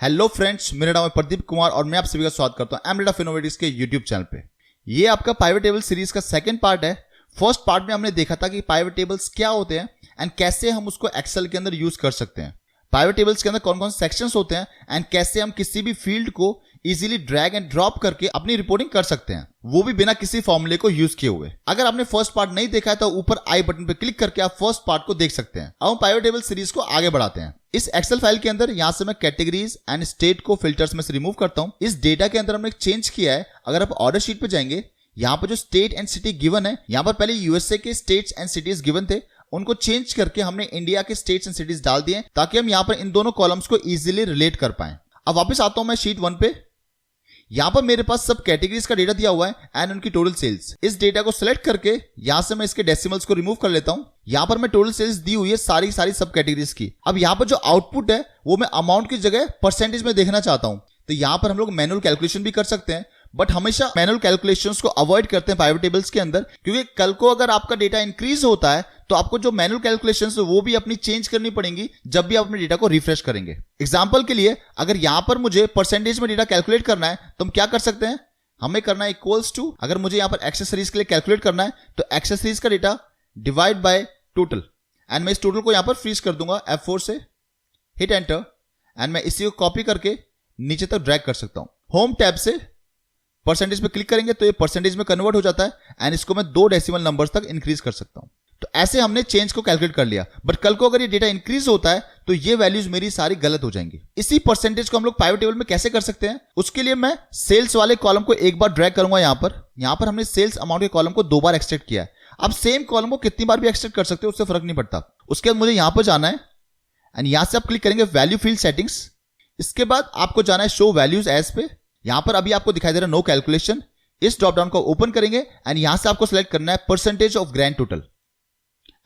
Hello friends, मेरा नाम है प्रदीप कुमार और मैं आप सभी का स्वागत करता हूं एमलेट ऑफ इनोवेटिव्स के यूट्यूब चैनल पे। ये आपका पाइवट टेबल सीरीज का सेकंड पार्ट है। फर्स्ट पार्ट में हमने देखा था कि पाइवट टेबल्स क्या होते हैं एंड कैसे हम उसको एक्सेल के अंदर यूज कर सकते हैं। पाइवट टेबल्स के अंदर कौन कौन से सेक्शंस होते हैं एंड कैसे हम किसी भी फील्ड को इजीली ड्रैग एंड ड्रॉप करके अपनी रिपोर्टिंग कर सकते हैं, वो भी बिना किसी फॉर्मूले को यूज किए हुए। अगर आपने फर्स्ट पार्ट नहीं देखा है तो ऊपर आई बटन पे क्लिक करके आप फर्स्ट पार्ट को देख सकते हैं। अब हम पाइवट टेबल सीरीज को आगे बढ़ाते हैं। इस एक्सेल फाइल के अंदर यहां से मैं कैटेगरीज एंड स्टेट को फिल्टर्स में से रिमूव करता हूं। इस डेटा के अंदर हमने चेंज किया है। अगर आप ऑर्डर शीट पे जाएंगे, यहां पर जो स्टेट एंड सिटी गिवन है, यहां पर पहले यूएसए के स्टेट्स एंड सिटीज गिवन थे, उनको चेंज करके हमने इंडिया के स्टेट्स एंड सिटीज डाल दिए ताकि हम यहां पर इन दोनों कॉलम्स को इजीली रिलेट कर पाए। अब वापस आता हूं मैं शीट 1 पे। यहां पर मेरे पास सब कैटेगरीज का डेटा दिया हुआ है एंड उनकी टोटल सेल्स। इस डेटा को सिलेक्ट करके यहां से मैं इसके डेसिमल्स को रिमूव कर लेता हूं। यहां पर मैं टोटल सेल्स दी हुई है सारी सब कैटेगरीज की। अब यहां पर जो आउटपुट है वो मैं अमाउंट की जगह परसेंटेज में देखना चाहता हूं। तो यहां पर हम लोग मैनुअल कैलकुलेशन भी कर सकते हैं, बट हमेशा मैनुअल कैलकुलेशंस को अवॉइड करते हैं पाइवट टेबल्स के अंदर, क्योंकि कल को अगर आपका डेटा इंक्रीज होता है तो आपको जो मैनुअल कैलकुलेशंस है वो भी अपनी चेंज करनी पड़ेंगी जब भी आप अपने डेटा को रिफ्रेश करेंगे। एग्जांपल के लिए अगर यहां पर मुझे परसेंटेज में डेटा कैलकुलेट करना है तो हम क्या कर सकते हैं, हमें करना है इक्वल्स टू, अगर मुझे यहां पर एक्सेसरीज के लिए कैलकुलेट करना है तो एक्सेसरीज का data divide by total, and मैं इस टोटल को यहां पर फ्रीज कर दूंगा F4 से, हिट एंटर, एंड मैं इसी को कॉपी करके नीचे तक ड्रैग कर सकता हूं। होम टैब से परसेंटेज पे क्लिक करेंगे तो ये परसेंटेज में कन्वर्ट हो जाता है एंड इसको मैं 2 डेसिमल नंबर्स तक इंक्रीज कर सकता हूं। तो ऐसे हमने चेंज को कैलकुलेट कर लिया, बट कल को अगर ये डेटा इंक्रीज होता है तो ये वैल्यूज मेरी सारी गलत हो जाएंगी। इसी परसेंटेज को हम लोग पाइवट टेबल में कैसे कर सकते हैं, उसके लिए मैं सेल्स वाले कॉलम को एक बार ड्रैग करूंगा। यहां पर हमने सेल्स अमाउंट के कॉलम को 2 बार एक्सट्रैक्ट किया है। अब सेम कॉलम को कितनी बार भी एक्सट्रैक्ट कर सकते हो, उससे फर्क नहीं पड़ता। उसके बाद मुझे यहां पर जाना है एंड यहां से आप क्लिक करेंगे वैल्यू फील्ड सेटिंग्स। इसके बाद आपको जाना है शो वैल्यूज एज पे। यहां पर अभी आपको दिखाई दे रहा है नो कैलकुलेशन। इस ड्रॉप डाउन को ओपन करेंगे एंड यहां से आपको सिलेक्ट करना है percentage of grand total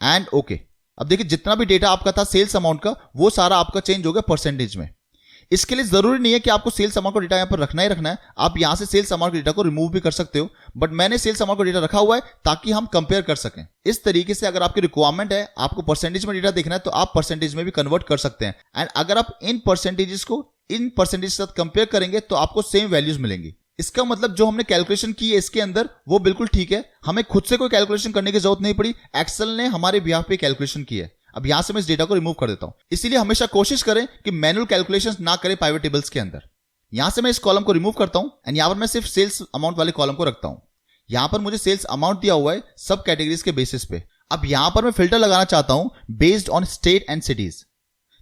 and okay. अब देखिए जितना भी डेटा आपका था सेल्स अमाउंट का वो सारा आपका चेंज हो गया परसेंटेज में। इसके लिए जरूरी नहीं है कि आपको सेल्स अमाउंट का डेटा यहां पर रखना ही रखना है, आप यहां से सेल्स अमाउंट के डेटा को रिमूव भी कर सकते हो, बट मैंने सेल्स अमाउंट का डेटा रखा हुआ है ताकि हम कंपेयर कर सकें। इस तरीके से अगर आपकी रिक्वायरमेंट है, आपको परसेंटेज में डेटा देखना है तो आप परसेंटेज में भी कन्वर्ट कर सकते हैं एंड अगर आप इन परसेंटेजेस को इन परसेंटेज के साथ कंपेयर करेंगे तो आपको सेम वैल्यूज मिलेंगी। इसका मतलब जो हमने कैलकुलेशन की है इसके अंदर वो बिल्कुल ठीक है, हमें खुद से कोई कैलकुलेशन करने की जरूरत नहीं पड़ी, एक्सेल ने हमारे बिहाफ पे कैलकुलेशन की है। अब यहां से मैं इस डेटा को रिमूव कर देता हूं। इसीलिए हमेशा कोशिश करें कि मैनुअल कैलकुलेशंस ना करें पाइवट टेबल्स के अंदर। यहां से मैं इस कॉलम को रिमूव करता हूं एंड यहां पर मैं सिर्फ सेल्स अमाउंट वाले कॉलम को रखता हूं। यहां पर मुझे सेल्स अमाउंट दिया हुआ है सब कैटेगरीज के बेसिस पे। अब यहां पर मैं फिल्टर लगाना चाहता हूं based on state and cities.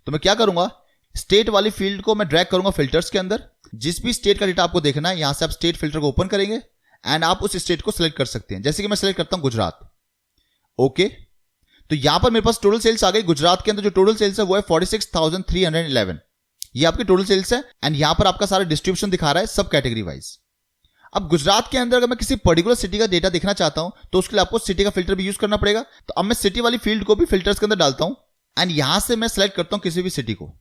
तो मैं क्या करूंगा, स्टेट वाली फील्ड को मैं ड्रैग करूंगा फिल्टर्स के अंदर। जिस भी स्टेट का डेटा आपको देखना है यहां से आप स्टेट फिल्टर को ओपन करेंगे एंड आप उस स्टेट को सिलेक्ट कर सकते हैं। जैसे कि मैं सिलेक्ट करता हूं गुजरात। ओके, तो यहां पर मेरे पास टोटल सेल्स आ गई। गुजरात के अंदर जो टोटल सेल्स है वो है 46,311। ये आपकी टोटल सेल्स है एंड यहां पर आपका सारा डिस्ट्रीब्यूशन दिखा रहा है सब कैटेगरी वाइज। अब गुजरात के अंदर अगर मैं किसी पर्टिकुलर सिटी का डेटा देखना चाहता हूं तो उसके लिए आपको सिटी का फिल्टर भी यूज करना पड़ेगा। तो अब मैं सिटी वाली फील्ड को भी फिल्टर्स के अंदर डालता हूं एंड यहां से मैं सिलेक्ट करता हूं किसी भी सिटी को।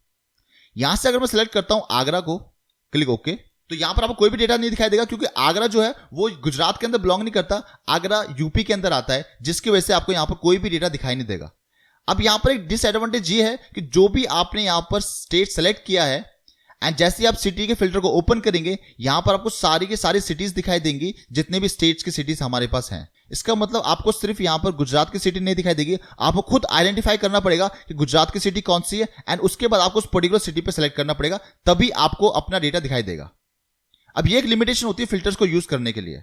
यहां से अगर मैं सिलेक्ट करता हूं आगरा को, क्लिक ओके, तो यहां पर आपको कोई भी डेटा नहीं दिखाई देगा क्योंकि आगरा जो है वो गुजरात के अंदर बिलोंग नहीं करता, आगरा यूपी के अंदर आता है, जिसकी वजह से आपको यहां पर कोई भी डेटा दिखाई नहीं देगा। अब यहां पर एक डिसएडवांटेज ये है कि जो भी आपने यहां पर स्टेट सेलेक्ट किया है एंड जैसे ही आप सिटी के फिल्टर को ओपन करेंगे यहां पर आपको सारी की सारी सिटीज दिखाई देंगी, जितने भी स्टेट्स की सिटीज हमारे पास हैं। इसका मतलब आपको सिर्फ यहां पर गुजरात की सिटी नहीं दिखाई देगी, आपको खुद आइडेंटिफाई करना पड़ेगा कि गुजरात की सिटी कौन सी है एंड उसके बाद आपको उस पर्टिकुलर सिटी पे सेलेक्ट करना पड़ेगा, तभी आपको अपना डेटा दिखाई देगा। अब ये एक लिमिटेशन होती है फिल्टर्स को यूज करने के लिए।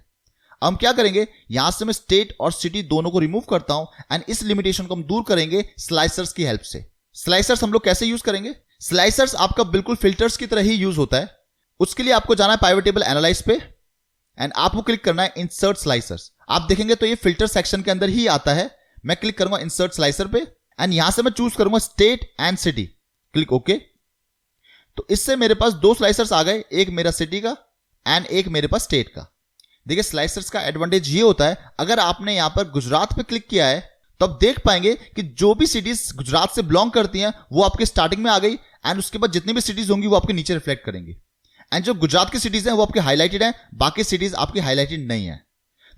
हम क्या करेंगे, यहां से मैं स्टेट और सिटी दोनों को रिमूव करता हूं एंड इस लिमिटेशन को हम दूर करेंगे स्लाइसर्स की हेल्प से। स्लाइसर्स हम लोग कैसे यूज करेंगे, स्लाइसर्स आपका बिल्कुल फिल्टर्स की तरह ही यूज होता है। उसके लिए आपको जाना है पाइवट टेबल एनालाइज पे एंड आपको क्लिक करना है इंसर्ट स्लाइसर्स। आप देखेंगे तो ये फिल्टर सेक्शन के अंदर ही आता है। मैं क्लिक करूंगा इंसर्ट स्लाइसर पे एंड यहां से मैं चूज करूंगा state and city, click okay. तो इससे मेरे पास 2 स्लाइसर्स आ गए, एक मेरा सिटी का एंड एक मेरे पास स्टेट का। देखिए स्लाइसर्स का एडवांटेज ये होता है, अगर आपने यहां पर गुजरात पे क्लिक किया है तो आप देख पाएंगे कि जो भी सिटीज गुजरात से बिलोंग करती हैं वो आपके स्टार्टिंग में आ गई एंड उसके बाद जितनी भी सिटीज होंगी वो आपके नीचे रिफ्लेक्ट करेंगी एंड जो गुजरात की सिटीज हैं वो आपके हाईलाइटेड हैं, बाकी सिटीज आपकी हाईलाइटेड नहीं है।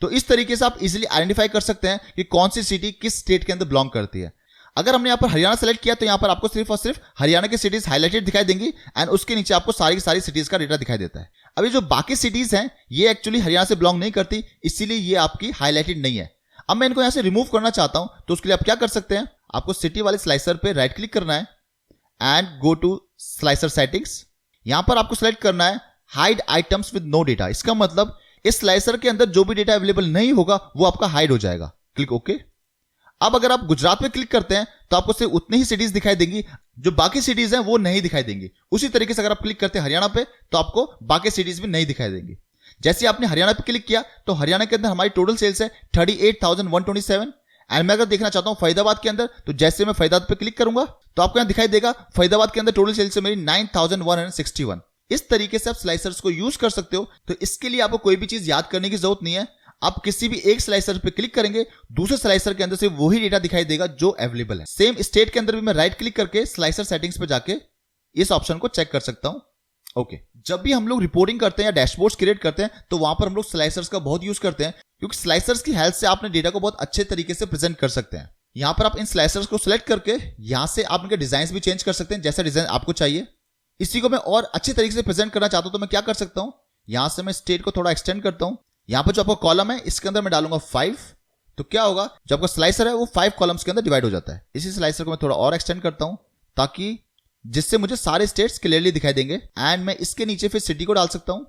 तो इस तरीके से आप इजीली आइडेंटिफाई कर सकते हैं कि कौन सी सिटी किस स्टेट के अंदर बिलोंग करती है। अगर हमने यहाँ पर हरियाणा सेलेक्ट किया तो यहाँ पर आपको सिर्फ और सिर्फ हरियाणा की सिटीज हाईलाइटेड दिखाई देंगी एंड उसके नीचे आपको सारी की सारी सिटीज का डेटा दिखाई देता है। अभी जो बाकी सिटीज हैं ये एक्चुअली हरियाणा से बिलोंग नहीं करती, इसीलिए ये आपकी हाईलाइटेड नहीं है। अब मैं इनको यहाँ से रिमूव करना चाहता हूं तो उसके लिए आप क्या कर सकते हैं, आपको सिटी वाले स्लाइसर पे राइट क्लिक करना है and go to slicer settings. यहां पर आपको सिलेक्ट करना है hide items with no data. इसका मतलब इस स्लाइसर के अंदर जो भी डेटा अवेलेबल नहीं होगा वो आपका हाइड हो जाएगा। Click okay. अब अगर आप गुजरात पे क्लिक करते हैं तो आपको सिर्फ उतनी ही सिटीज दिखाई देंगी, जो बाकी सिटीज हैं वो नहीं दिखाई देंगी। उसी तरीके से अगर आप क्लिक करते हैं हरियाणा पे तो आपको बाकी सिटीज भी नहीं दिखाई देंगी। जैसे आपने हरियाणा पे क्लिक किया तो हरियाणा के अंदर हमारी टोटल सेल्स है 38,127 एंड मैं अगर देखना चाहता हूं फरीदाबाद के अंदर तो जैसे मैं फरीदाबाद पे क्लिक करूंगा तो आपको यहां दिखाई देगा फरीदाबाद के अंदर टोटल सेल्स है मेरी 9,161। इस तरीके से आप स्लाइसर्स को यूज कर सकते हो। तो इसके लिए आपको कोई भी चीज याद करने की जरूरत नहीं है, आप किसी भी एक स्लाइसर पे क्लिक करेंगे दूसरे स्लाइसर के अंदर से वही डेटा दिखाई देगा जो अवेलेबल है। सेम स्टेट के अंदर भी मैं राइट क्लिक करके स्लाइसर सेटिंग्स पे जाके इस ऑप्शन को चेक कर सकता हूं। ओके, जब भी हम लोग रिपोर्टिंग करते हैं या डैशबोर्ड्स क्रिएट करते हैं तो वहां पर हम लोग स्लाइसर्स का बहुत यूज करते हैं, क्योंकि स्लाइसर्स की हेल्प से आपने डेटा को बहुत अच्छे तरीके से प्रेजेंट कर सकते हैं। यहां पर आप इन स्लाइसर्स को सिलेक्ट करके यहां से आप इनके डिजाइन भी चेंज कर सकते हैं जैसा डिजाइन आपको चाहिए। इसी को मैं और अच्छे तरीके से प्रेजेंट करना चाहता हूं तो मैं क्या कर सकता हूं, यहां से मैं स्टेट को थोड़ा एक्सटेंड करता हूं। यहां पर जो आपका कॉलम है इसके अंदर मैं डालूंगा 5, तो क्या होगा जो आपका स्लाइसर है वो 5 कॉलम्स के अंदर डिवाइड हो जाता है। इसी स्लाइसर को मैं थोड़ा और एक्सटेंड करता हूं ताकि जिससे मुझे सारे स्टेट्स क्लियरली दिखाई देंगे एंड मैं इसके नीचे फिर सिटी को डाल सकता हूं।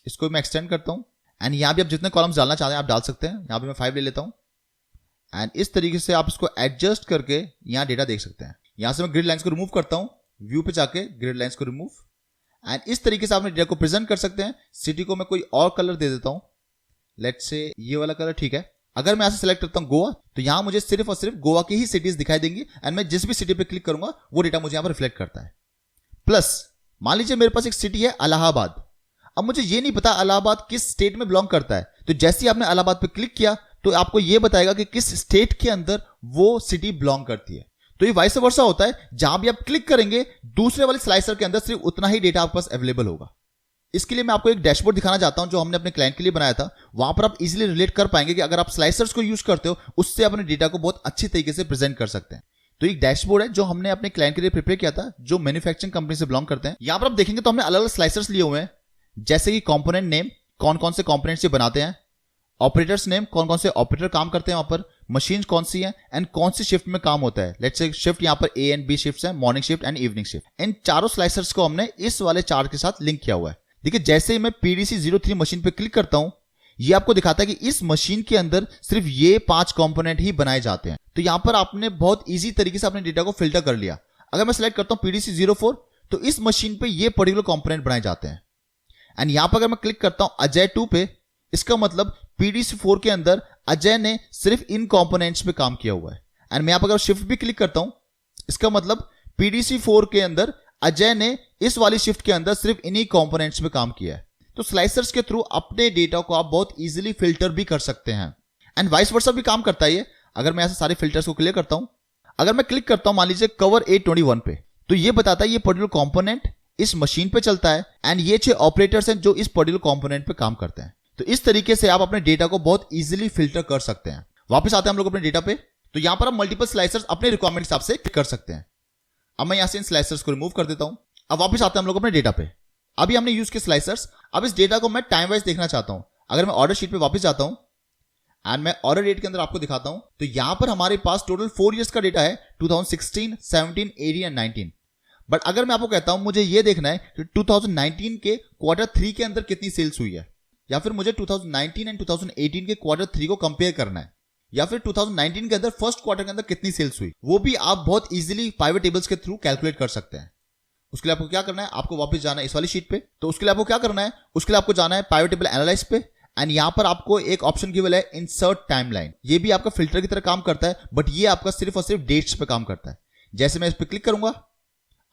इसको मैं एक्सटेंड करता हूं एंड यहां भी आप जितने कॉलम्स डालना चाहते हैं आप डाल सकते हैं। यहां पे मैं 5 ले लेता हूं एंड इस तरीके से आप इसको एडजस्ट करके यहां डेटा देख सकते हैं। यहां से मैं ग्रिड लाइंस को रिमूव करता हूं, व्यू पे जाके ग्रिड लाइंस को रिमूव एंड इस तरीके से आप अपने डेटा को प्रेजेंट कर सकते हैं। सिटी को मैं कोई और कलर दे देता हूं, लेट्स से ये वाला कलर ठीक है। अगर मैं यहां से सिलेक्ट करता हूं गोवा तो यहां मुझे सिर्फ और सिर्फ गोवा की ही सिटीज दिखाई देंगी एंड मैं जिस भी सिटी पे क्लिक करूंगा वो डेटा मुझे यहां पर रिफ्लेक्ट करता है। प्लस मान लीजिए मेरे पास एक सिटी है इलाहाबाद। अब मुझे ये नहीं पता इलाहाबाद किस स्टेट में बिलोंग करता है, तो जैसे ही आपने इलाहाबाद पे क्लिक किया तो आपको ये बताएगा कि किस स्टेट के अंदर वो सिटी बिलोंग करती है। तो ये वाइस वर्सा होता है, जहां भी आप क्लिक करेंगे दूसरे वाले स्लाइसर के अंदर सिर्फ उतना ही डेटा आपके पास अवेलेबल होगा। इसके लिए मैं आपको एक डैशबोर्ड दिखाना चाहता हूं जो हमने अपने क्लाइंट के लिए बनाया था। वहां पर आप इजीली रिलेट कर पाएंगे कि अगर आप स्लाइसर्स को यूज करते हो उससे अपने डेटा को बहुत अच्छी तरीके से प्रेजेंट कर सकते हैं। तो एक डैशबोर्ड है जो हमने अपने क्लाइंट के लिए प्रिपेयर किया था जो मैन्युफैक्चरिंग कंपनी से बिलोंग करते हैं। यहां पर आप देखेंगे तो हमने अलग अलग स्लाइसर्स लिए हुए हैं, जैसे कि कंपोनेंट नेम, कौन कौन से कंपोनेंट्स ये बनाते हैं, ऑपरेटर्स नेम, कौन कौन से ऑपरेटर काम करते हैं वहां पर, मशीन कौन सी है एंड कौन सी शिफ्ट में काम होता है। लेट्स से शिफ्ट यहां पर ए एंड बी शिफ्ट है, morning shift and evening shift. इन चारों स्लाइसर्स को हमने इस वाले चार्ट के साथ लिंक किया हुआ है। देखिए जैसे ही मैं PDC-03 मशीन पे क्लिक करता हूं ये आपको दिखाता है कि इस मशीन के अंदर सिर्फ ये 5 कंपोनेंट ही बनाए जाते हैं। तो यहां पर आपने बहुत इजी तरीके से अपने डेटा को फिल्टर कर लिया। अगर मैं सिलेक्ट करता हूं PDC-04 तो इस मशीन पे ये पर्टिकुलर कंपोनेंट बनाए जाते हैं एंड यहां पर अगर मैं क्लिक करता हूं अजय 2 पे, इसका मतलब PDC-4 के अंदर अजय ने सिर्फ इन कंपोनेंट्स पे काम किया हुआ है। एंड मैं यहां पर अगर शिफ्ट भी क्लिक करता हूं इसका मतलब PDC-4 के अंदर अजय ने इस वाली शिफ्ट के अंदर सिर्फ इन्हीं कंपोनेंट्स में काम किया है। तो स्लाइसर्स के थ्रू अपने डेटा को आप बहुत इजीली फिल्टर भी कर सकते हैं एंड वाइस वर्सा भी काम करता है ये। अगर मैं ऐसे सारे फिल्टर्स को क्लियर करता हूं, अगर मैं क्लिक करता हूं मान लीजिए कवर A21 पे, तो ये बताता है ये पर्टिकुलर कंपोनेंट इस मशीन पे चलता है एंड ये 6 ऑपरेटर्स हैं जो इस पर्टिकुलर कंपोनेंट पे काम करते हैं। तो इस तरीके से आप अपने डेटा को बहुत इजीली फिल्टर कर सकते हैं। वापस आते हैं हम लोग अपने डेटा पे, तो यहां पर आप मल्टीपल स्लाइसर्स अपने रिक्वायरमेंट हिसाब से कर सकते हैं। अब मैं यहां से इन स्लाइसर्स को रिमूव कर देता हूं। अब वापस आते हैं हम लोग अपने डेटा पे। अभी हमने यूज किया स्लाइसर्स, अब इस डेटा को मैं टाइम वाइज देखना चाहता हूं। अगर मैं ऑर्डर शीट पे वापस जाता हूं एंड मैं ऑर्डर डेट के अंदर आपको दिखाता हूं तो यहां पर हमारे पास टोटल 4 इयर्स का डेटा है, 2016, 17, 18 एंड 19। बट अगर मैं आपको कहता हूं मुझे यह देखना है कि 2019 के क्वार्टर 3 के अंदर कितनी सेल्स हुई है, या फिर मुझे 2019 एंड 2018 के क्वार्टर 3 को कंपेयर करना है, या फिर 2019 के अंदर फर्स्ट क्वार्टर के अंदर कितनी सेल्स हुई, वो भी आप बहुत इजीली पाइवट टेबल्स के थ्रू कैलकुलेट कर सकते हैं। उसके लिए आपको क्या करना है, आपको वापस जाना है इस वाली शीट पे। तो उसके लिए आपको क्या करना है, उसके लिए आपको जाना है पाइवट टेबल एनालाइज पे एंड यहां पर आपको एक ऑप्शन गिवन है इंसर्ट टाइमलाइन। ये भी आपका फिल्टर की तरह काम करता है, बट ये आपका सिर्फ और सिर्फ डेट्स पे काम करता है। जैसे मैं इस पे क्लिक करूंगा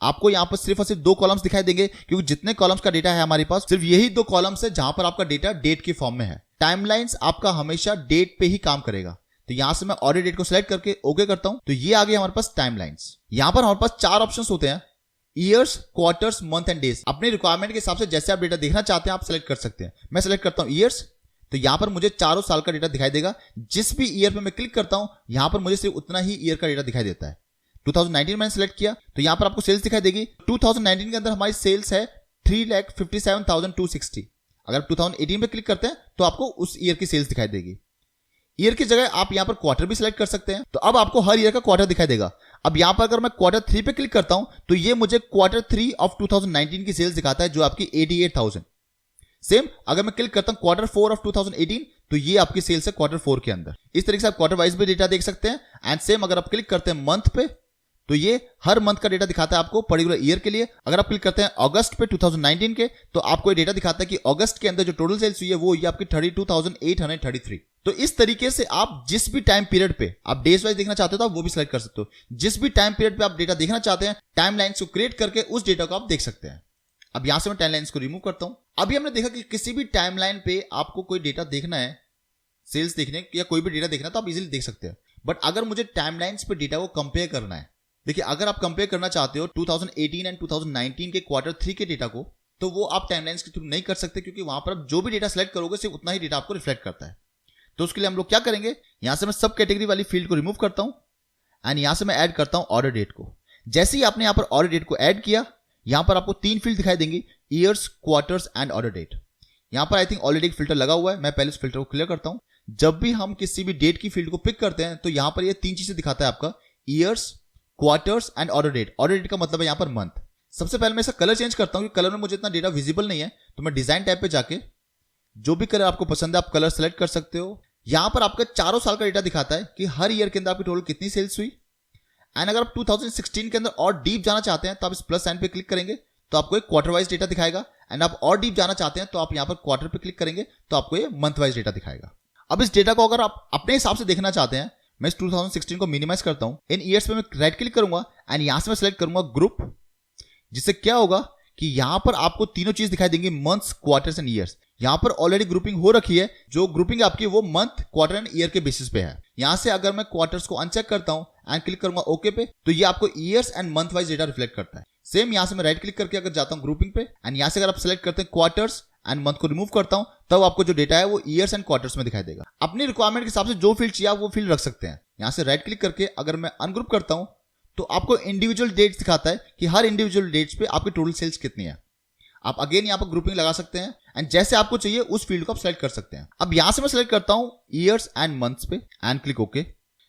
आपको यहां पर सिर्फ और सिर्फ 2 कॉलम्स दिखाई देंगे, क्योंकि जितने कॉलम्स का डेटा है हमारे पास सिर्फ यही 2 कॉलम्स है जहां पर आपका डेटा डेट के फॉर्म में है। टाइमलाइंस आपका हमेशा डेट पे ही काम करेगा। तो यहां से मैं ऑर्डर डेट को सिलेक्ट करके ओके करता हूं तो ये आ गया हमारे पास टाइमलाइंस। यहां पर हमारे पास 4 ऑप्शंस होते हैं, years, quarters, month and days. अपने रिक्वायरमेंट के हिसाब से जैसे आप डेटा देखना चाहते हैं आप सिलेक्ट कर सकते हैं। मैं सिलेक्ट करता हूं ईयर्स, तो यहां पर मुझे चारों साल का डेटा दिखाई देगा। जिस भी ईयर पे मैं क्लिक करता हूं यहां पर मुझे सिर्फ उतना ही ईयर का डेटा दिखाई देता है। 2019 मैंने सिलेक्ट किया तो यहाँ पर आपको सेल्स दिखाई देगी। 2019 के अंदर हमारी सेल्स है 3,57,260। अगर आप 2018 पे क्लिक करते हैं तो आपको उस ईयर की सेल्स दिखाई देगी। ईयर की जगह आप यहां पर क्वार्टर भी सिलेक्ट कर सकते हैं, तो अब आपको हर ईयर का क्वार्टर दिखाई देगा। अब यहां पर अगर मैं क्वार्टर 3 पे क्लिक करता हूं तो ये मुझे क्वार्टर 3 ऑफ 2019 की सेल्स दिखाता है, जो आपकी 88,000। सेम अगर मैं क्लिक करता हूं क्वार्टर 4 ऑफ 2018 तो ये आपकी सेल्स है क्वार्टर 4 के अंदर। इस तरीके से आप क्वार्टर वाइज भी डेटा देख सकते हैं। एंड सेम अगर आप क्लिक करते हैं मंथ पे तो ये हर मंथ का डेटा दिखाता है आपको पर्टिकुलर ईयर के लिए। अगर आप क्लिक करते हैं अगस्त पे 2019 के तो आपको ये डेटा दिखाता है कि अगस्त के अंदर जो टोटल सेल्स हुई है वो ये आपकी 32,833। तो इस तरीके से आप जिस भी टाइम पीरियड पे आप डेज वाइज देखना चाहते हो तो आप वो भी सिलेक्ट कर सकते हो। जिस भी टाइम पीरियड पे आप डेटा देखना चाहते हैं टाइमलाइंस को क्रिएट करके उस डेटा को आप देख सकते हैं। अब यहां से मैं टाइमलाइंस को रिमूव करता हूं। अभी हमने देखा कि किसी भी टाइमलाइन पे आपको कोई डेटा देखना है, सेल्स देखने या कोई भी डेटा देखना तो आप इजीली देख सकते हैं। बट अगर मुझे टाइमलाइंस पे डेटा को कंपेयर करना है, देखिए अगर आप कंपेयर करना चाहते हो 2018 एंड 2019 के क्वार्टर 3 के डेटा को, तो वो आप टाइमलाइंस के थ्रू नहीं कर सकते, क्योंकि वहां पर आप जो भी डेटा सेलेक्ट करोगे सिर्फ उतना ही डेटा आपको रिफ्लेक्ट करता है। तो उसके लिए हम लोग क्या करेंगे, यहां से मैं सब कैटेगरी वाली फील्ड को रिमूव करता हूं एंड यहां से मैं ऐड करता हूं ऑर्डर डेट को। जैसे ही आपने यहां पर ऑर्डर डेट को ऐड किया, यहां पर आपको 3 फील्ड दिखाई देंगी, years, quarters and order date. यहां पर आई थिंक ऑलरेडी एक फिल्टर लगा हुआ है, मैं पहले उस फिल्टर को क्लियर करता हूं। जब भी हम किसी भी डेट की फील्ड को पिक करते हैं तो यहां पर ये 3 चीजें दिखाता है आपका, years, quarters and order date. Order date का मतलब है यहां पर मंथ। सबसे पहले मैं इसका कलर चेंज करता हूं, कलर में मुझे इतना डेटा विजिबल नहीं है, तो मैं डिजाइन टैब पे जाके जो भी कलर आपको पसंद है आप कलर सेलेक्ट कर सकते हो। यहां पर आपका 4 साल का डेटा दिखाता है कि हर ईयर के अंदर आपकी टोटल कितनी सेल्स हुई। एंड अगर आप 2016 के अंदर और डीप जाना चाहते हैं तो आप इस प्लस साइन पे क्लिक करेंगे तो आपको एक क्वार्टर वाइज डेटा दिखाएगा। एंड आप और डीप जाना चाहते हैं तो आप यहां पर क्वार्टर पे क्लिक करेंगे तो आपको ये मंथ वाइज डेटा दिखाएगा। अब इस डेटा को अगर आप अपने हिसाब से देखना चाहते हैं, मैं इस 2016 को मिनिमाइज करता हूं। इन ईयर्स पे मैं राइट क्लिक करूंगा एंड यहां से मैं सेलेक्ट करूंगा ग्रुप, जिससे क्या होगा कि यहां पर आपको तीनों चीज दिखाई देंगी, मंथ्स, क्वार्टर्स एंड ईयर्स। यहां पर ऑलरेडी ग्रुपिंग हो रखी है, जो ग्रुपिंग आपकी वो मंथ, क्वार्टर एंड ईयर के बेसिस पे है। यहां से अगर मैं क्वार्टर्स को अनचेक करता हूं एंड क्लिक करूंगा ओके पे, तो ये आपको years and month wise data reflect करता है। सेम यहां से मैं राइट क्लिक करके अगर जाता हूं ग्रुपिंग पे एंड यहां से अगर आप सेलेक्ट करते हैं क्वार्टर्स एंड मंथ को रिमूव करता हूं, तब आपको जो डेटा है वो ईयर्स एंड क्वार्टर्स में दिखाई देगा। अपनी रिक्वायरमेंट के हिसाब से जो फील्ड चाहिए आप वो फील्ड रख सकते हैं। यहां से राइट क्लिक करके अगर मैं अनग्रुप करता हूं तो आपको इंडिविजुअल डेट्स दिखाता है कि हर इंडिविजुअल डेट्स पे आपकी टोटल सेल्स कितनी है। आप अगेन यहां पर ग्रुपिंग लगा सकते हैं एंड जैसे आपको चाहिए उस फील्ड को आप सेलेक्ट कर सकते हैं। अब यहां से मैं सेलेक्ट करता हूं ईयर्स एंड मंथ्स पे एंड क्लिक ओके।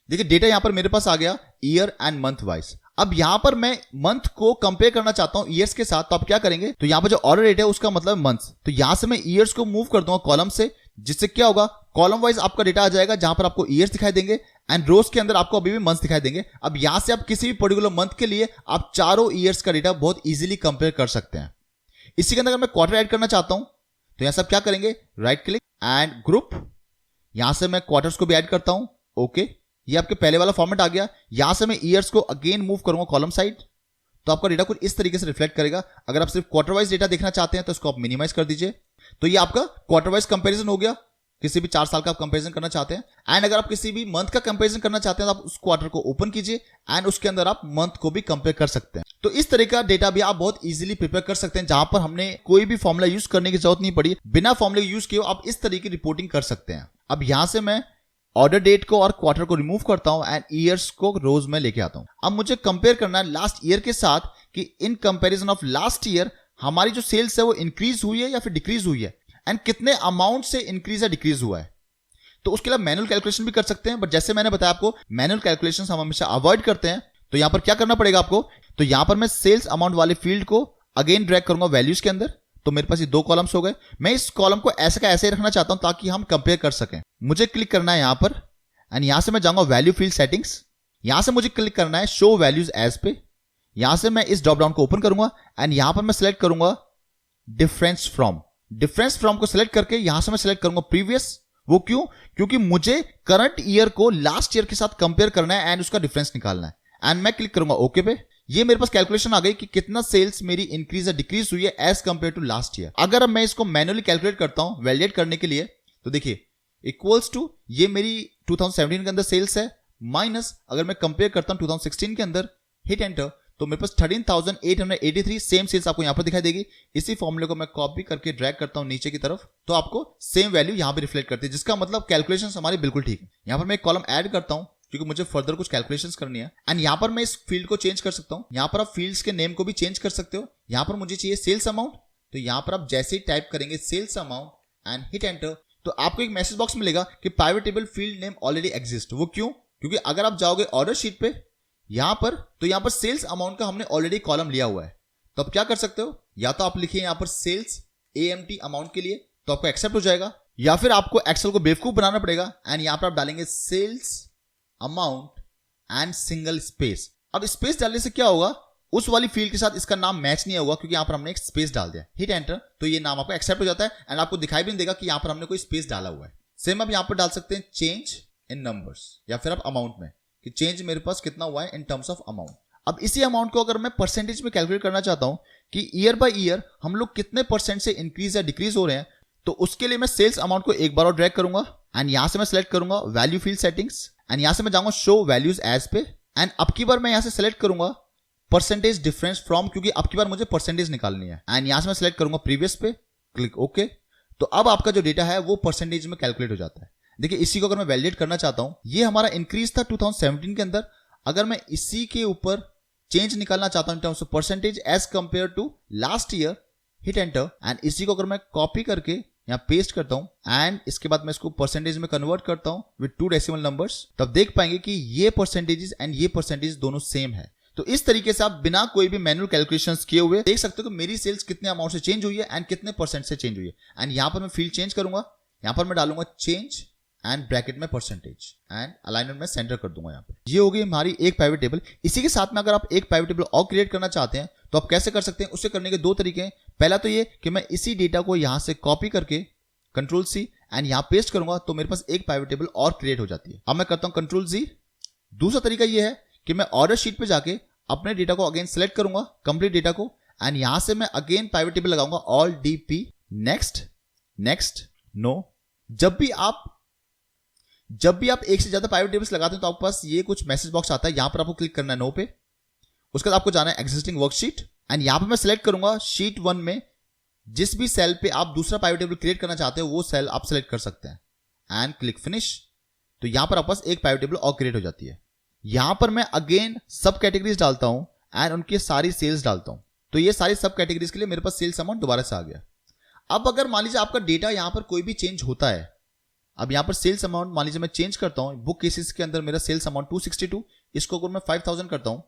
देखिए डेटा यहां पर मेरे पास आ गया ईयर एंड मंथ वाइज। अब यहां पर मैं मंथ को कंपेयर करना चाहता हूं ईयर्स के साथ, तो आप क्या करेंगे, तो यहां पर जो ऑर्डर डेट है उसका मतलब मंथ्स, तो यहां से मैं ईयर्स को मूव कर दूंगा कॉलम से, जिससे क्या होगा कॉलम वाइज आपका डेटा आ जाएगा, जहां पर आपको ईयर्स दिखाई देंगे एंड रोज के अंदर आपको अभी भी मंथ्स दिखाई देंगे। अब यहां से आप किसी भी पर्टिकुलर मंथ के लिए आप चारों ईयर्स का डेटा बहुत इजीली कंपेयर कर सकते हैं। इसी के अंदर अगर मैं क्वार्टर ऐड करना चाहता हूं तो यहां से आप क्या करेंगे, राइट क्लिक एंड ग्रुप, यहां से मैं क्वार्टर्स को भी ऐड करता हूं ओके। ये आपके पहले वाला फॉर्मेट आ गया। यहां से मैं ईयर्स को अगेन मूव करूंगा कॉलम साइड, तो आपका डेटा कुछ इस तरीके से रिफ्लेक्ट करेगा। अगर आप सिर्फ क्वार्टर वाइज डेटा देखना चाहते हैं तो इसको आप मिनिमाइज कर दीजिए। तो ये आपका क्वार्टर वाइज कंपैरिजन हो गया, किसी भी 4 साल का आप कंपैरिजन करना चाहते हैं। एंड अगर आप किसी भी मंथ का कंपैरिजन करना चाहते हैं तो आप उस क्वार्टर को ओपन कीजिए एंड उसके अंदर आप मंथ को भी कंपेयर कर सकते हैं। तो इस तरह का डेटा भी आप बहुत इजीली प्रिपेयर कर सकते हैं, जहां पर हमने कोई भी फॉर्मूला यूज करने की जरूरत नहीं पड़ी। बिना फॉर्मूले यूज किए आप इस तरीके की रिपोर्टिंग कर सकते हैं। अब यहां से मैं ऑर्डर डेट को और क्वार्टर को रिमूव करता हूं एंड ईयर्स को रोज में लेके आता हूं। अब मुझे कंपेयर करना है लास्ट ईयर के साथ कि in comparison of last year हमारी जो सेल्स है वो इंक्रीज हुई है या फिर डिक्रीज हुई है, एंड कितने अमाउंट से इंक्रीज या डिक्रीज हुआ है। तो उसके लिए मैनुअल कैलकुलेशन भी कर सकते हैं, बट जैसे मैंने बताया आपको मैनुअल कैलकुलेशन हम हमेशा अवॉइड करते हैं। तो यहां पर क्या करना पड़ेगा आपको, तो यहां पर मैं सेल्स अमाउंट वाले फील्ड को अगेन ड्रैग करूंगा वैल्यूज के अंदर। तो मेरे पास ये 2 कॉलम्स हो गए। मैं इस कॉलम को ऐसे का ऐसे ही रखना चाहता हूं ताकि हम कंपेयर कर सकें। मुझे क्लिक करना है यहां पर एंड यहां से मैं जाऊंगा वैल्यू फील्ड सेटिंग्स। यहां से मुझे क्लिक करना है शो वैल्यूज एज पे। यहां से मैं इस ड्रॉप डाउन को ओपन करूंगा एंड यहां पर मैं सिलेक्ट करूंगा डिफरेंस फ्रॉम। डिफरेंस फ्रॉम को सिलेक्ट करके यहां से मैं सिलेक्ट करूंगा प्रीवियस। वो क्यों, क्योंकि मुझे करंट ईयर को लास्ट ईयर के साथ कंपेयर करना है एंड उसका डिफरेंस निकालना है। एंड मैं क्लिक करूंगा ओके पे। ये मेरे पास कैलकुलेशन आ गई कि कितना सेल्स मेरी इंक्रीज या डिक्रीज हुई है as compare to last year. अगर मैं इसको मैनुअली कैलकुलेट करता हूं वैलिडेट करने के लिए, तो देखिए इक्वल्स टू ये मेरी 2017 के अंदर सेल्स है माइनस अगर मैं कंपेयर करता हूं 2016 के अंदर, हिट एंटर, तो मेरे पास 13,883 सेम सेल्स आपको यहां पर दिखाई देगी। इसी फॉर्मूले को मैं कॉपी करके ड्रैग करता हूं नीचे की तरफ, तो आपको सेम वैल्यू यहां पे रिफ्लेक्ट करती है, जिसका मतलब कैलकुलेशंस हमारी बिल्कुल ठीक है। यहां पर मैं एक कॉलम ऐड करता हूं क्योंकि मुझे फर्दर कुछ कैलकुलेशंस करनी है। एंड यहाँ पर मैं इस फील्ड को चेंज कर सकता हूँ। यहाँ पर आप फील्ड्स के नेम को भी चेंज कर सकते हो। यहाँ पर मुझे चाहिए सेल्स अमाउंट, तो यहाँ पर आप जैसे ही टाइप करेंगे sales amount and hit enter, तो आपको एक मैसेज बॉक्स मिलेगा कि pivot table field name already exist. वो क्यों? क्योंकि अगर आप जाओगे ऑर्डर शीट पे यहाँ पर, तो यहाँ पर सेल्स अमाउंट का हमने ऑलरेडी कॉलम लिया हुआ है। तो आप क्या कर सकते हो, या तो आप लिखिए यहाँ पर सेल्स AMT अमाउंट के लिए, तो आपको एक्सेप्ट हो जाएगा, या फिर आपको एक्सेल को बेवकूफ बनाना पड़ेगा एंड यहाँ पर आप डालेंगे sales amount and single space. अब स्पेस डालने से क्या होगा, उस वाली फील्ड के साथ इसका नाम मैच नहीं होगा क्योंकि यहाँ पर हमने एक स्पेस डाल दिया। हिट एंटर, तो ये नाम आपको एक्सेप्ट हो जाता है एंड आपको दिखाई भी नहीं देगा कि यहाँ पर हमने कोई स्पेस डाला हुआ है। सेम आप यहाँ पर डाल सकते हैं चेंज इन नंबर्स या फिर आप अमाउंट में, कि चेंज मेरे पास कितना हुआ है इन टर्म्स ऑफ अमाउंट। अब इसी अमाउंट को अगर मैं परसेंटेज में कैलकुलेट करना चाहता हूं कि ईयर बाय ईयर हम लोग कितने परसेंट से इंक्रीज या डिक्रीज हो रहे हैं, तो उसके लिए मैं सेल्स अमाउंट को एक बार और ड्रैग करूंगा एंड यहां से मैं सेलेक्ट करूंगा वैल्यू फील्ड सेटिंग्स एंड यहां से मैं जाऊंगा शो वैल्यूज एज पे एंड अब की बार मैं यहां से सेलेक्ट करूंगा परसेंटेज डिफरेंस फ्रॉम, क्योंकि अब की बार मुझे परसेंटेज निकालनी है एंड यहां से मैं सेलेक्ट करूंगा प्रीवियस पे, क्लिक ओके। तो अब आपका जो डेटा है वो परसेंटेज में कैलकुलेट हो जाता है। देखिए इसी को अगर मैं वैलिडेट करना चाहता हूं, ये हमारा इंक्रीज था 2017 के अंदर, अगर मैं इसी के ऊपर चेंज निकालना चाहता हूं in terms of percentage as compare to last year, hit enter and इसी को अगर मैं कॉपी करके यहां पेस्ट करता हूं एंड इसके बाद मैं इसको परसेंटेज में कन्वर्ट करता हूं विद 2 डेसिमल नंबर्स, तब देख पाएंगे कि ये परसेंटेजेस एंड ये परसेंटेज दोनों सेम है। तो इस तरीके से आप बिना कोई भी मैनुअल कैलकुलेशंस किए हुए देख सकते हो कि मेरी सेल्स कितने अमाउंट से चेंज हुई है एंड कितने परसेंट से चेंज हुई है। एंड यहां पर मैं फील्ड चेंज करूंगा, यहां पर मैं डालूंगा चेंज एंड ब्रैकेट में परसेंटेज एंड अलाइनमेंट में सेंटर कर दूंगा। यहाँ पे ये होगी हमारी एक पाइवट टेबल। इसी के साथ में अगर आप एक पाइवट टेबल और क्रिएट करना चाहते हैं तो आप कैसे कर सकते हैं, उससे करने के 2 तरीके हैं। पहला तो ये कि मैं इसी डेटा को यहां से कॉपी करके कंट्रोल C एंड यहां पेस्ट करूंगा तो मेरे पास एक पाइवट टेबल और क्रिएट हो जाती है। अब मैं करता हूं कंट्रोल Z। दूसरा तरीका ये है कि मैं ऑर्डर शीट पे जाके अपने डेटा को अगेन सेलेक्ट करूंगा, कंप्लीट डेटा को, एंड यहां से मैं अगेन पाइवट टेबल लगाऊंगा all DP next next no. जब भी आप एक से ज्यादा पाइवट टेबल्स लगाते हैं तो आपके पास ये कुछ मैसेज बॉक्स आता है, यहां पर आपको क्लिक करना है नो पे। उसके बाद आपको जाना है एग्जिस्टिंग वर्कशीट एंड यहां पर मैं सिलेक्ट करूंगा शीट 1 में जिस भी सेल पे आप दूसरा पाइवट टेबल क्रिएट करना चाहते हो वो सेल आप सिलेक्ट कर सकते हैं एंड क्लिक फिनिश। तो यहां पर आपके पास एक पाइवट टेबल और क्रिएट हो जाती है। यहां पर मैं अगेन सब कैटेगरीज डालता हूं एंड उनकी सारी सेल्स डालता हूं, तो ये सारी सब कैटेगरीज के लिए मेरे पास सेल्स अमाउंट दोबारा से आ गया। अब अगर मान लीजिए आपका डेटा यहां पर कोई भी चेंज होता है, अब यहां पर सेल्स अमाउंट मान लीजिए मैं चेंज करता हूं, बुक केसेस के अंदर मेरा सेल्स अमाउंट 262, इसको अगर मैं 5000 करता हूं,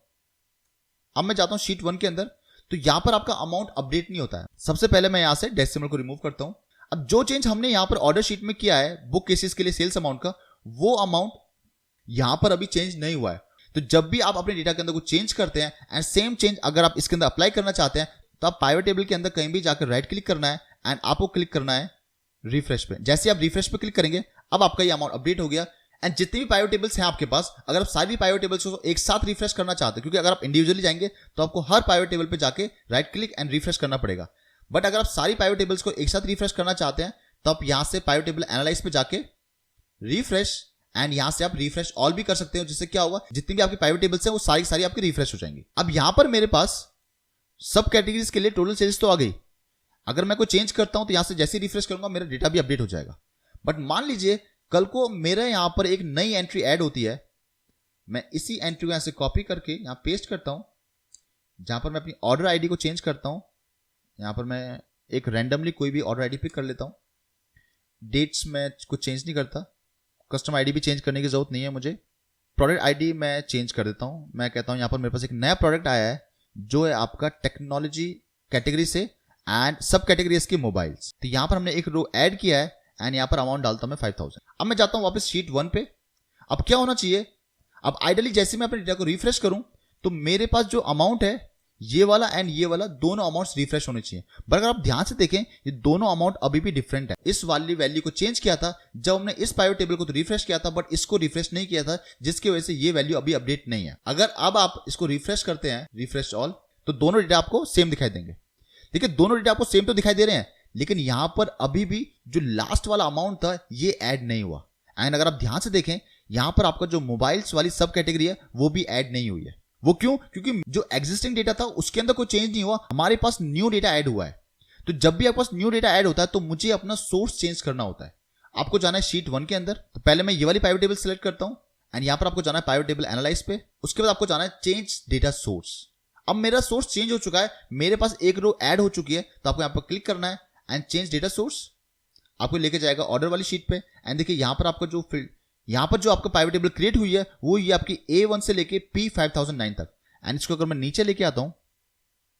अब मैं जाता हूं शीट 1 के अंदर, तो यहां पर आपका अमाउंट अपडेट नहीं होता है। सबसे पहले मैं यहां से डेसिमल को रिमूव करता हूं। अब जो चेंज हमने यहां पर ऑर्डर शीट में किया है बुक केसेस के लिए सेल्स अमाउंट का, वो अमाउंट यहां पर अभी चेंज नहीं हुआ है। तो जब भी आप अपने डेटा के अंदर कुछ चेंज करते हैं एंड सेम चेंज अगर आप इसके अंदर अप्लाई करना चाहते हैं तो आप पाइवट टेबल के अंदर कहीं भी जाकर राइट क्लिक करना है एंड आपको क्लिक करना है रिफ्रेश पे। जैसे आप रिफ्रेश पे क्लिक करेंगे अब आपका ये अमाउंट अपडेट हो गया। एंड जितनी भी पाइवट टेबल्स हैं आपके पास, अगर आप सारी पाइवट टेबल्स को एक साथ रिफ्रेश करना चाहते हैं, क्योंकि अगर आप इंडिविजुअली जाएंगे तो आपको हर पाइवट टेबल पे जाके राइट क्लिक एंड रिफ्रेश करना पड़ेगा। बट अगर आप सारी पाइवट टेबल्स को एक साथ रिफ्रेश करना चाहते हैं तो आप यहां से पाइवट टेबल एनालाइज पे जाके रिफ्रेश एंड यहां से आप रिफ्रेश ऑल भी कर सकते हो, जिससे क्या होगा जितनी भी आपकी पाइवट टेबल्स हैं वो सारी सारी आपकी रिफ्रेश हो जाएंगी। अब यहां पर मेरे पास सब कैटेगरीज के लिए टोटल सेल्स तो आ गई। अगर मैं कोई चेंज करता हूं तो यहां से जैसे ही रिफ्रेश करूंगा मेरा डेटा भी अपडेट हो जाएगा। बट मान लीजिए कल को मेरे यहां पर एक नई एंट्री ऐड होती है, मैं इसी एंट्री को यहां से कॉपी करके यहां पेस्ट करता हूं, जहां पर मैं अपनी ऑर्डर आईडी को चेंज करता हूं। यहां पर मैं एक रैंडमली कोई भी ऑर्डर आईडी पिक कर लेता हूं, डेट्स में कुछ चेंज नहीं करता, कस्टम आईडी भी चेंज करने की जरूरत नहीं है मुझे। प्रोडक्ट आईडी मैं चेंज कर देता हूं, मैं कहता हूं यहां पर मेरे पास एक नया प्रोडक्ट आया है जो है आपका टेक्नोलॉजी कैटेगरी से एंड सब कैटेगरी इसकी मोबाइल्स। तो यहां पर हमने एक रो ऐड किया है एंड यहां पर अमाउंट डालता हूं मैं 5000। अब मैं जाता हूं वापस शीट 1 पे। अब क्या होना चाहिए, अब आइडियली जैसे मैं अपने डेटा को रिफ्रेश करूं तो मेरे पास जो अमाउंट है ये वाला एंड ये वाला दोनों अमाउंट्स रिफ्रेश होने चाहिए। बट अगर आप ध्यान से देखें ये दोनों अमाउंट अभी भी डिफरेंट है। इस वाली वैल्यू को चेंज किया था जब हमने इस पाइवट टेबल को तो रिफ्रेश किया था, बट इसको रिफ्रेश नहीं किया था, जिसकी वजह से ये वैल्यू अभी अपडेट नहीं है। अगर अब आप इसको रिफ्रेश करते हैं, रिफ्रेश ऑल, तो दोनों डेटा आपको सेम दिखाई देंगे। देखिए दोनों डेटा आपको सेम तो दिखाई दे रहे हैं, लेकिन यहां पर अभी भी जो लास्ट वाला अमाउंट था ये ऐड नहीं हुआ। एंड अगर आप ध्यान से देखें यहां पर आपका जो मोबाइल्स वाली सब कैटेगरी है वो भी ऐड नहीं हुई है। वो क्यों? क्योंकि जो एग्जिस्टिंग डेटा था उसके अंदर कोई चेंज नहीं हुआ, हमारे पास न्यू डेटा ऐड हुआ है। तो जब भी आपके पास न्यू डेटा ऐड होता है तो मुझे अपना सोर्स चेंज करना होता है। आपको जाना है शीट 1 के अंदर, तो पहले मैं ये वाली पाइवट टेबल सेलेक्ट करता हूं एंड यहाँ पर आपको जाना है पाइवट टेबल एनालाइज पे। उसके बाद आपको जाना है चेंज डेटा सोर्स। अब मेरा सोर्स चेंज हो चुका है, मेरे पास एक रो ऐड हो चुकी है, तो आपको यहाँ पर क्लिक करना है एंड चेंज डेटा सोर्स। आपको लेके जाएगा ऑर्डर वाली शीट पे एंड देखिए यहाँ पर आपका जो फील्ड, यहाँ पर जो आपका पाइवट टेबल क्रिएट हुई है वो ये आपकी A1 से लेके P5009 तक। एंड इसको अगर मैं नीचे लेके आता हूं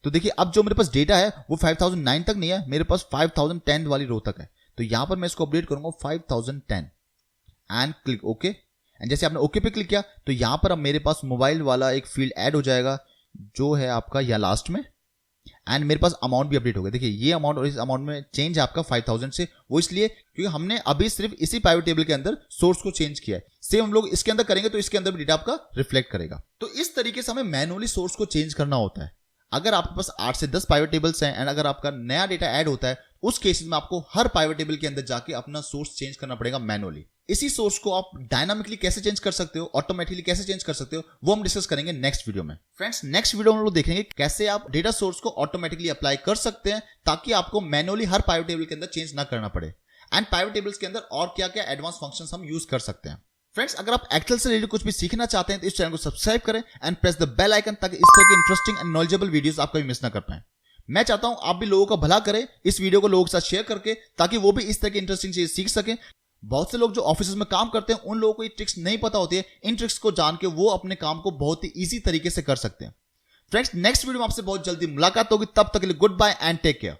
तो देखिए अब जो मेरे पास डेटा है वो 5009 तक नहीं है, मेरे पास 5010 वाली रो तक है। तो यहां पर मैं इसको अपडेट करूंगा 5010 एंड क्लिक ओके। एंड जैसे आपने ओके पे क्लिक किया तो यहां पर अब मेरे पास मोबाइल वाला एक फील्ड ऐड हो जाएगा जो है आपका या लास्ट में, एंड मेरे पास अमाउंट भी अपडेट हो गया। देखिए ये अमाउंट और इस अमाउंट में चेंज है आपका 5000 से, वो इसलिए क्योंकि हमने अभी सिर्फ इसी पाइवट टेबल के अंदर सोर्स को चेंज किया है। सेम हम लोग इसके अंदर करेंगे तो इसके अंदर भी डेटा आपका रिफ्लेक्ट करेगा। तो इस तरीके से हमें मैनुअली सोर्स को चेंज करना होता है। अगर आपके पास 8 से 10 पाइवट टेबल्स हैं एंड अगर आपका नया डेटा ऐड होता है, उस केसेस में आपको हर पाइवट टेबल के अंदर जाके अपना सोर्स चेंज करना पड़ेगा मैनुअली। इसी सोर्स को आप डायनामिकली कैसे चेंज कर सकते हो, ऑटोमेटिकली कैसे चेंज कर सकते हो, वो हम डिस्कस करेंगे नेक्स्ट वीडियो में। फ्रेंड्स नेक्स्ट वीडियो में हम लोग देखेंगे कैसे आप डेटा सोर्स को ऑटोमेटिकली अप्लाई कर सकते हैं ताकि आपको मैनुअली हर पाइवट टेबल के अंदर चेंज ना करना पड़े, एंड पाइवट टेबल्स के अंदर और क्या क्या एडवांस फंक्शंस हम यूज कर सकते हैं। फ्रेंड्स अगर आप एक्सेल से रिलेटेड कुछ भी सीखना चाहते हैं तो इस चैनल को सब्सक्राइब करें and press the bell icon ताकि इस तरह के इंटरेस्टिंग एंड नॉलेजेबल वीडियोस आप कभी मिस ना कर पाएं। मैं चाहता हूं आप भी लोगों का भला करें इस वीडियो को लोगों के साथ शेयर करके, ताकि वो भी इस तरह की इंटरेस्टिंग चीज सीख सकें। बहुत से लोग जो ऑफिस में काम करते हैं उन लोगों को ये ट्रिक्स नहीं पता होती है, इन ट्रिक्स को जान के वो अपने काम को बहुत ही ईजी तरीके से कर सकते हैं। फ्रेंड्स नेक्स्ट वीडियो में आपसे बहुत जल्दी मुलाकात होगी, तब तक के लिए good bye and take care.